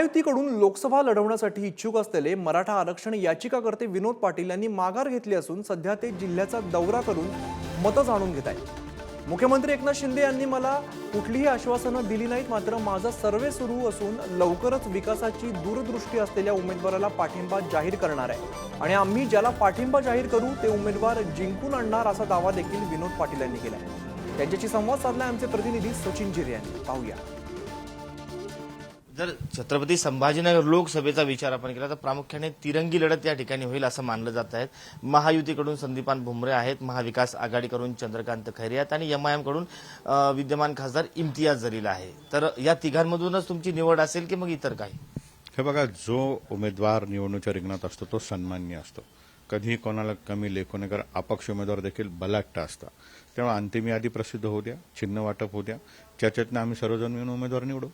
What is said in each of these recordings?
महायुतीकडून लोकसभा लढवण्यासाठी इच्छुक असलेले मराठा आरक्षण याचिकाकर्ते विनोद पाटील यांनी माघार घेतली असून सध्या ते जिल्ह्याचा दौरा करून मतं जाणून घेत आहेत। मुख्यमंत्री एकनाथ शिंदे यांनी मला कुठलीही आश्वासनं दिली नाहीत, मात्र माझा सर्वे सुरू असून लवकरच विकासाची दूरदृष्टी असलेल्या उमेदवाराला पाठिंबा जाहीर करणार आहे आणि आम्ही ज्याला पाठिंबा जाहीर करू ते उमेदवार जिंकून आणणार असा दावा देखील विनोद पाटील यांनी केलाय। त्यांच्याशी संवाद साधलाय आमचे प्रतिनिधी सचिन जिरे यांनी। पाहूया। जर छत्रपती संभाजीनगर लोकसभेचा विचार आपण केला तर प्रामुख्याने तिरंगी लढत या ठिकाणी होईल असं मानलं जात आहे। महायुतीकडून संदीपान भुमरे आहेत, महाविकास आघाडीकडून चंद्रकांत खैरे आहेत आणि एमआयएम कडून विद्यमान खासदार इम्तियाज जलील आहे। तर या तिघांमधूनच तुमची निवड असेल की मग इतर काही? हे बघा, जो उमेदवार निवडणुकीच्या रिंगणात असतो तो सन्मान्य असतो, कधी कोणाला कमी लेखू नये, कारण अपक्ष उमेदवार देखील बलाढ्य असतात। त्यामुळे अंतिम यादी प्रसिद्ध होऊ द्या, चिन्ह वाटप होऊ द्या, त्याच्यातनं आम्ही सर्वजण मिळून उमेदवार निवडू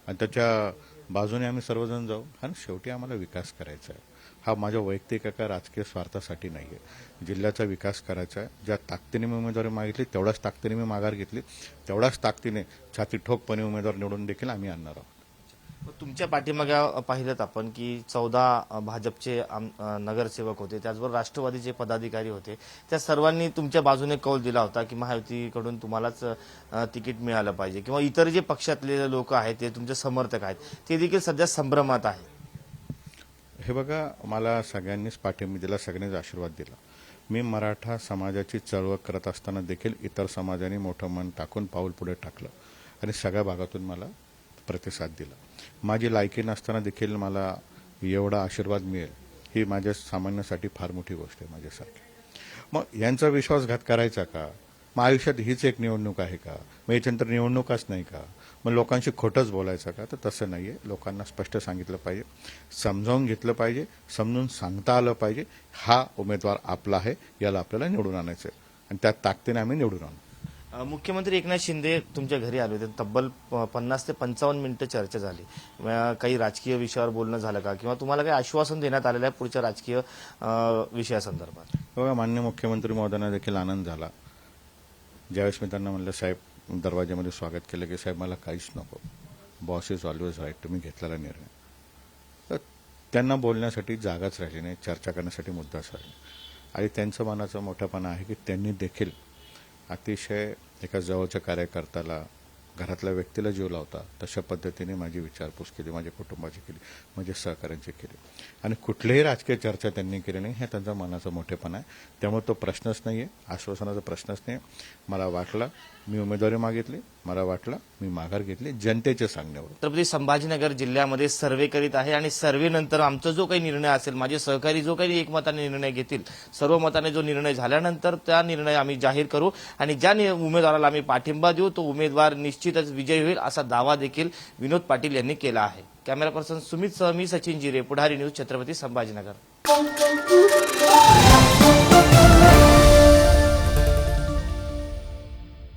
आणि त्याच्या बाजूने आम्ही सर्वजण जाऊ। आणि शेवटी आम्हाला विकास करायचा आहे, हा माझ्या वैयक्तिक एका राजकीय स्वार्थासाठी नाही आहे, जिल्ह्याचा विकास करायचा आहे। ज्या ताकदीने मी उमेदवारी मागितली तेवढ्याच ताकदीने मी माघार घेतली, तेवढ्याच ताकदीने छाती ठोकपणे उमेदवार निवडून देखील आम्ही आणणार आहोत। तुमच्या पाठीमागे पाहिलं आपण की 14 भाजपचे नगरसेवक होते, त्याचबरोबर राष्ट्रवादीचे पदाधिकारी होते, त्या सर्वांनी तुमच्या बाजूने कौल दिला होता की महायुतीकडून तुम्हालाच तिकीट मिळालं पाहिजे किंवा इतर जे पक्षातले लोक आहेत ते तुमचे समर्थक आहेत ते देखील सध्या संभ्रमात आहेत। हे बघा, मला सगळ्यांनीच पाठिंबा दिला, सगळ्यांनीच आशीर्वाद दिला। मी मराठा समाजाची चळवळ करत असताना देखील इतर समाजाने मोठं मन टाकून पाऊल पुढे टाकलं आणि सगळ्या भागातून मला प्रतिसाद दिला। माझी लायकी नसताना देखील मला एवढा आशीर्वाद मिळेल ही माझ्या सामान्यासाठी फार मोठी गोष्ट आहे माझ्यासाठी। मग यांचा विश्वासघात करायचा का? मग आयुष्यात हीच एक निवडणूक आहे का? मग याच्यानंतर निवडणूकच नाही का? मग लोकांशी खोटंच बोलायचं का? तर तसं नाही आहे। लोकांना स्पष्ट सांगितलं पाहिजे, समजावून घेतलं पाहिजे, समजून सांगता आलं पाहिजे, हा उमेदवार आपला आहे, याला आपल्याला निवडून आणायचं आहे आणि त्या ताकदीने आम्ही निवडून आणू। मुख्यमंत्री एकनाथ शिंदे तुमच्या घरी आले होते, तब्बल 50 ते 55 मिनिटं चर्चा झाली। काही राजकीय विषयावर बोलणं झालं का किंवा तुम्हाला काही आश्वासन देण्यात आलेलं आहे पुढच्या राजकीय विषयासंदर्भात? बघा, माननीय मुख्यमंत्री महोदयांना देखील आनंद झाला ज्यावेळेस मी त्यांना म्हणलं, साहेब दरवाज्यामध्ये स्वागत केलं की साहेब मला काहीच नको, बॉस इज ऑलवेज राईट, तुम्ही घेतलेला निर्णय। तर त्यांना बोलण्यासाठी जागाच राहिली नाही, चर्चा करण्यासाठी मुद्दाच राहिला आणि त्यांचं मनाचा मोठापणा आहे की त्यांनी देखील अतिशय एका जवळच्या कार्यकर्त्याला, घरातल्या व्यक्तीला जीव लावता तशा पद्धतीने माझी विचारपूस केली, माझ्या कुटुंबाची केली, माझ्या सहकार्यांची केली आणि कुठलीही राजकीय चर्चा त्यांनी केली नाही। हे त्यांचा मनाचा मोठेपणा आहे, त्यामुळे तो प्रश्नच नाही आहे, आश्वासनाचा प्रश्नच नाही। मला वाटलं मी उमेदवारी मागितली, मला वाटलं मी माघार घेतली जनतेच्या सांगण्यावर। छत्रपती संभाजीनगर जिल्ह्यामध्ये सर्वे करीत आहे आणि सर्वेनंतर आमचा जो काही निर्णय असेल, माझे सहकारी जो काही एकमताने निर्णय घेतील, सर्व मताने जो निर्णय झाल्यानंतर त्या निर्णय आम्ही जाहीर करू आणि ज्या उमेदवाराला आम्ही पाठिंबा देऊ तो उमेदवार निश्चितच विजयी होईल असा दावा देखील विनोद पाटील यांनी केला आहे। कॅमेरा पर्सन सुमित सह मी सचिन जिरे, पुढारी न्यूज, छत्रपती संभाजीनगर।